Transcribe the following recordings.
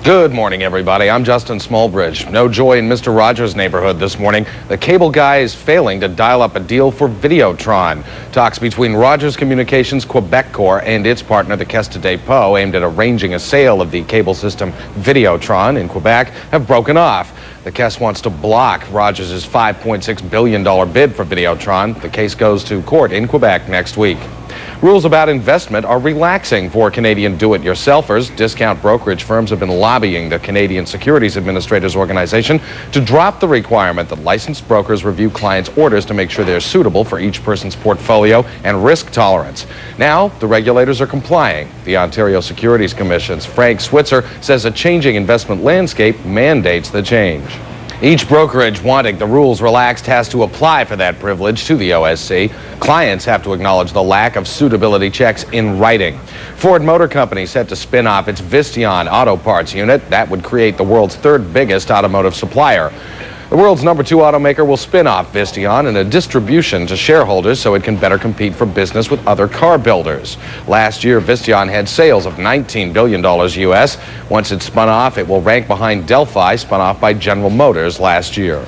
Good morning, everybody. I'm Justin Smallbridge. No joy in Mr. Rogers' neighborhood this morning. The cable guy is failing to dial up a deal for Videotron. Talks between Rogers Communications Quebec Corp and its partner, the Caisse de Dépôt, aimed at arranging a sale of the cable system Videotron in Quebec, have broken off. The Caisse wants to block Rogers' $5.6 billion bid for Videotron. The case goes to court in Quebec next week. Rules about investment are relaxing for Canadian do-it-yourselfers. Discount brokerage firms have been lobbying the Canadian Securities Administrators Organization to drop the requirement that licensed brokers review clients' orders to make sure they're suitable for each person's portfolio and risk tolerance. Now, the regulators are complying. The Ontario Securities Commission's Frank Switzer says a changing investment landscape mandates the change. Each brokerage wanting the rules relaxed has to apply for that privilege to the OSC. Clients have to acknowledge the lack of suitability checks in writing. Ford Motor Company set to spin off its Visteon auto parts unit. That would create the world's third biggest automotive supplier. The world's #2 automaker will spin off Visteon in a distribution to shareholders so it can better compete for business with other car builders. Last year, Visteon had sales of $19 billion US. Once it's spun off, it will rank behind Delphi, spun off by General Motors last year.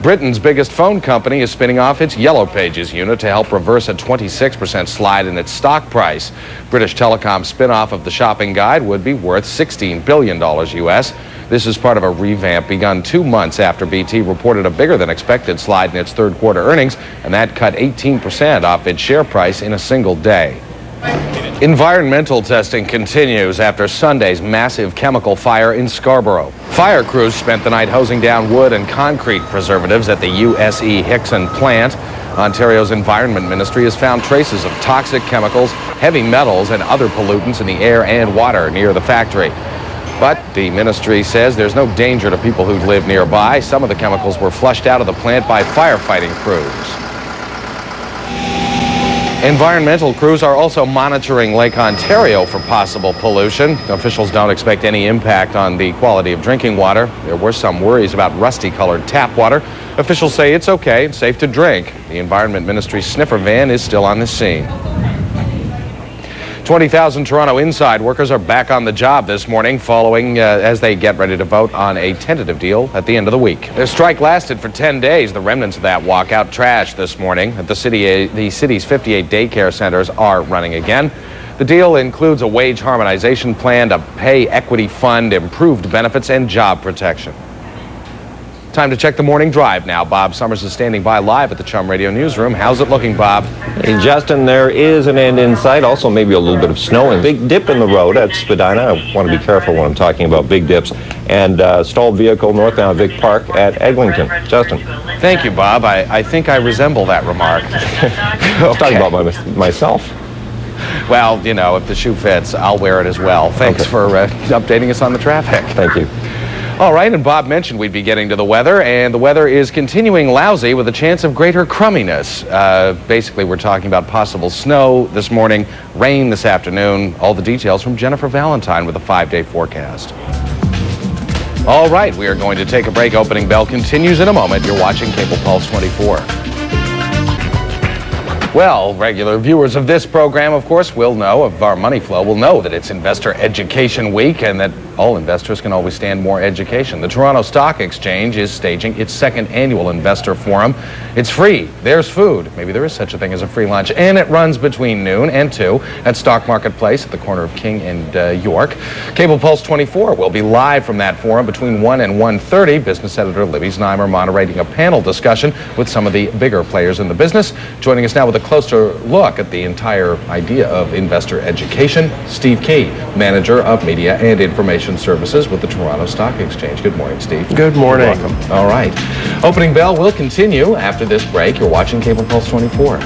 Britain's biggest phone company is spinning off its Yellow Pages unit to help reverse a 26% slide in its stock price. British Telecom's spin-off of the shopping guide would be worth $16 billion US. This is part of a revamp begun 2 months after BT reported a bigger than expected slide in its third quarter earnings, and that cut 18% off its share price in a single day. Environmental testing continues after Sunday's massive chemical fire in Scarborough. Fire crews spent the night hosing down wood and concrete preservatives at the USE Hickson plant. Ontario's Environment Ministry has found traces of toxic chemicals, heavy metals, and other pollutants in the air and water near the factory. But the ministry says there's no danger to people who live nearby. Some of the chemicals were flushed out of the plant by firefighting crews. Environmental crews are also monitoring Lake Ontario for possible pollution. Officials don't expect any impact on the quality of drinking water. There were some worries about rusty-colored tap water. Officials say it's okay, it's safe to drink. The Environment Ministry's sniffer van is still on the scene. 20,000 Toronto Inside workers are back on the job this morning following as they get ready to vote on a tentative deal at the end of the week. Their strike lasted for 10 days. The remnants of that walkout trashed this morning. At the city's 58 daycare centers are running again. The deal includes a wage harmonization plan, a pay equity fund, improved benefits, and job protection. Time to check the morning drive now. Bob Summers is standing by live at the Chum Radio Newsroom. How's it looking, Bob? Hey, Justin, there is an end in sight. Also, maybe a little bit of snow and big dip in the road at Spadina. I want to be careful when I'm talking about big dips. And stalled vehicle northbound Vic Park at Eglinton. Justin. Thank you, Bob. I think I resemble that remark. I was talking about myself. Well, you know, if the shoe fits, I'll wear it as well. Thanks for updating us on the traffic. Thank you. All right, and Bob mentioned we'd be getting to the weather, and the weather is continuing lousy with a chance of greater crumminess. Basically, we're talking about possible snow this morning, rain this afternoon. All the details from Jennifer Valentine with a 5-day forecast. All right, we are going to take a break. Opening bell continues in a moment. You're watching Cable Pulse 24. Well, regular viewers of this program, of course, will know, of our money flow, will know that it's Investor Education Week and that all investors can always stand more education. The Toronto Stock Exchange is staging its second annual investor forum. It's free. There's food. Maybe there is such a thing as a free lunch. And it runs between noon and 2 at Stock Market Place at the corner of King and York. Cable Pulse 24 will be live from that forum between 1 and 1:30. Business editor Libby Znaimer moderating a panel discussion with some of the bigger players in the business. Joining us now with a closer look at the entire idea of investor education, Steve Key, Manager of Media and Information Services with the Toronto Stock Exchange. Good morning, Steve. Good morning. Welcome. All right. Opening bell will continue after this break. You're watching Cable Pulse 24.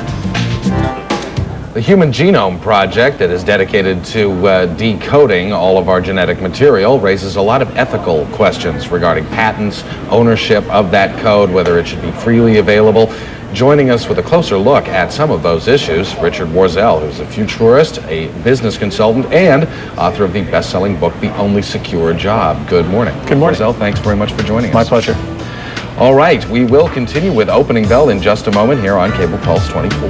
The Human Genome Project that is dedicated to decoding all of our genetic material raises a lot of ethical questions regarding patents, ownership of that code, whether it should be freely available. Joining us with a closer look at some of those issues, Richard Warzel, who's a futurist, a business consultant, and author of the best-selling book, The Only Secure Job. Good morning. Good morning. Warzel, thanks very much for joining us. My pleasure. All right, we will continue with Opening Bell in just a moment here on Cable Pulse 24.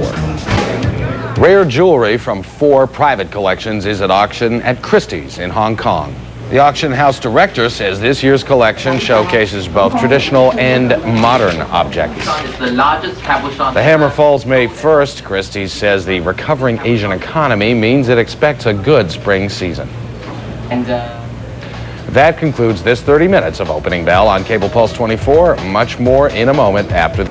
Rare jewelry from 4 private collections is at auction at Christie's in Hong Kong. The auction house director says this year's collection showcases both traditional and modern objects. The hammer falls May 1st. Christie's says the recovering Asian economy means it expects a good spring season. That concludes this 30 minutes of Opening Bell on Cable Pulse 24. Much more in a moment after.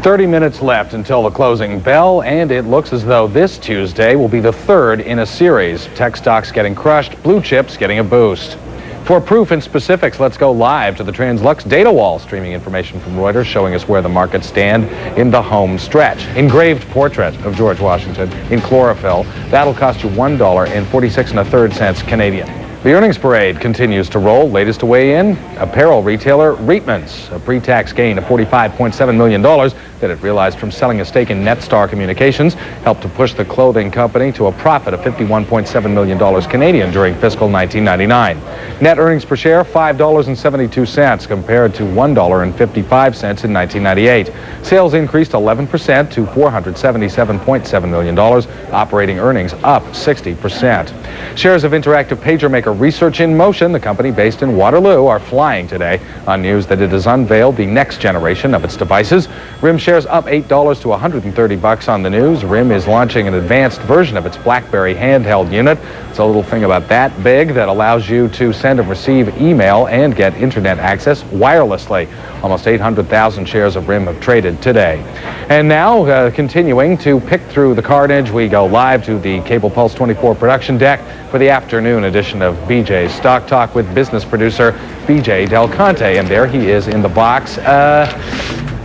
30 minutes left until the closing bell, and it looks as though this Tuesday will be the third in a series. Tech stocks getting crushed, blue chips getting a boost. For proof and specifics, let's go live to the Translux data wall, streaming information from Reuters showing us where the markets stand in the home stretch. Engraved portrait of George Washington in chlorophyll. That'll cost you $1.46 1/3 Canadian. The earnings parade continues to roll. Latest to weigh in, apparel retailer Reitmans, a pre-tax gain of $45.7 million that it realized from selling a stake in Netstar Communications, helped to push the clothing company to a profit of $51.7 million Canadian during fiscal 1999. Net earnings per share, $5.72 compared to $1.55 in 1998. Sales increased 11% to $477.7 million. Operating earnings up 60%. Shares of interactive pager maker Research in Motion, the company based in Waterloo, are flying today on news that it has unveiled the next generation of its devices. RIM shares up $8 to $130 on the news. RIM is launching an advanced version of its BlackBerry handheld unit. It's a little thing about that big that allows you to send and receive email and get internet access wirelessly. Almost 800,000 shares of RIM have traded today. And now, continuing to pick through the carnage, we go live to the Cable Pulse 24 production deck for the afternoon edition of BJ's Stock Talk with business producer BJ Del Conte. And there he is in the box.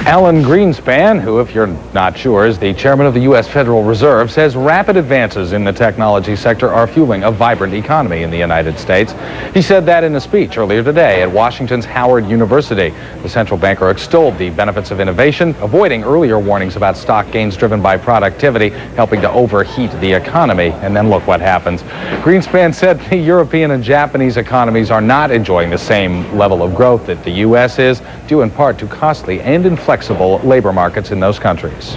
Alan Greenspan, who, if you're not sure, is the chairman of the U.S. Federal Reserve, says rapid advances in the technology sector are fueling a vibrant economy in the United States. He said that in a speech earlier today at Washington's Howard University. The central banker extolled the benefits of innovation, avoiding earlier warnings about stock gains driven by productivity, helping to overheat the economy. And then look what happens. Greenspan said the European and Japanese economies are not enjoying the same level of growth that the U.S. is, due in part to costly and inflexible labor markets in those countries.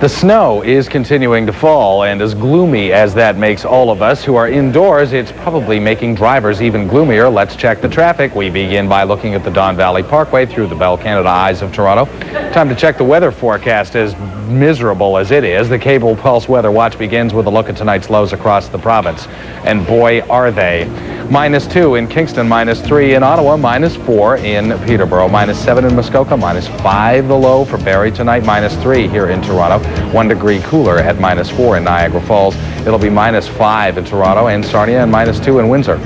The snow is continuing to fall, and as gloomy as that makes all of us who are indoors, it's probably making drivers even gloomier. Let's check the traffic. We begin by looking at the Don Valley Parkway through the Bell Canada Eyes of Toronto. Time to check the weather forecast. As miserable as it is, the Cable Pulse Weather Watch begins with a look at tonight's lows across the province. And boy, are they. -2 in Kingston, -3 in Ottawa, -4 in Peterborough, -7 in Muskoka, -5 the low for Barrie tonight, -3 here in Toronto. 1 degree cooler at -4 in Niagara Falls. It'll be -5 in Toronto and Sarnia, and -2 in Windsor.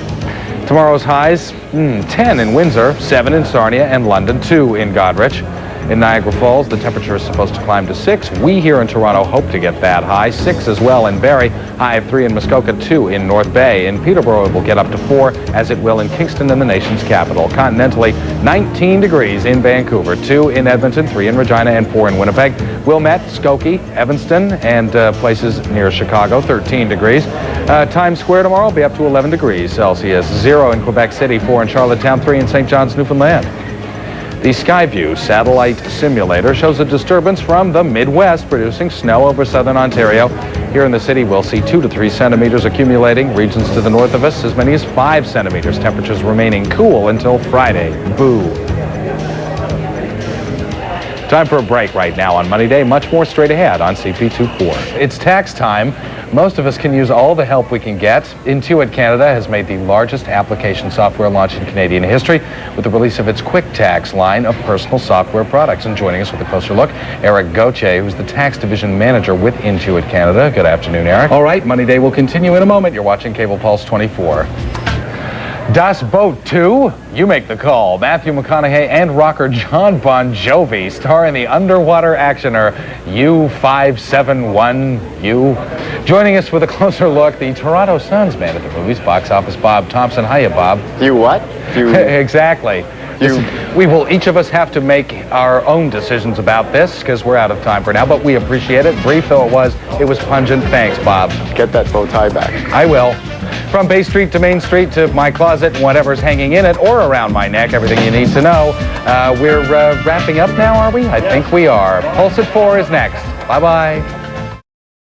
Tomorrow's highs, 10 in Windsor, 7 in Sarnia and London, 2 in Goderich. In Niagara Falls, the temperature is supposed to climb to 6. We here in Toronto hope to get that high. 6 as well in Barrie, high of 3 in Muskoka, 2 in North Bay. In Peterborough, it will get up to 4, as it will in Kingston and the nation's capital. Continentally, 19 degrees in Vancouver, 2 in Edmonton, 3 in Regina, and 4 in Winnipeg. Wilmette, Skokie, Evanston, and places near Chicago, 13 degrees. Times Square tomorrow will be up to 11 degrees Celsius. 0 in Quebec City, 4 in Charlottetown, 3 in St. John's, Newfoundland. The Skyview satellite simulator shows a disturbance from the Midwest producing snow over southern Ontario. Here in the city, we'll see 2 to 3 centimeters accumulating. Regions to the north of us, as many as 5 centimeters. Temperatures remaining cool until Friday. Boo. Time for a break right now on Money Day. Much more straight ahead on CP24. It's tax time. Most of us can use all the help we can get. Intuit Canada has made the largest application software launch in Canadian history with the release of its Quick Tax line of personal software products. And joining us with a closer look, Eric Gauthier, who's the tax division manager with Intuit Canada. Good afternoon, Eric. All right, Money Day will continue in a moment. You're watching Cable Pulse 24. Das Boat 2? You make the call. Matthew McConaughey and rocker John Bon Jovi star in the underwater actioner U-571-U. Joining us with a closer look, the Toronto Sun's man at the movies, box office Bob Thompson. Hiya, Bob. You what? Exactly. We will each of us have to make our own decisions about this because we're out of time for now, but we appreciate it. Brief though it was pungent. Thanks, Bob. Get that bow tie back. I will. From Bay Street to Main Street to my closet and whatever's hanging in it or around my neck, everything you need to know. We're wrapping up now, are we? I think we are. Pulse at 4 is next. Bye-bye.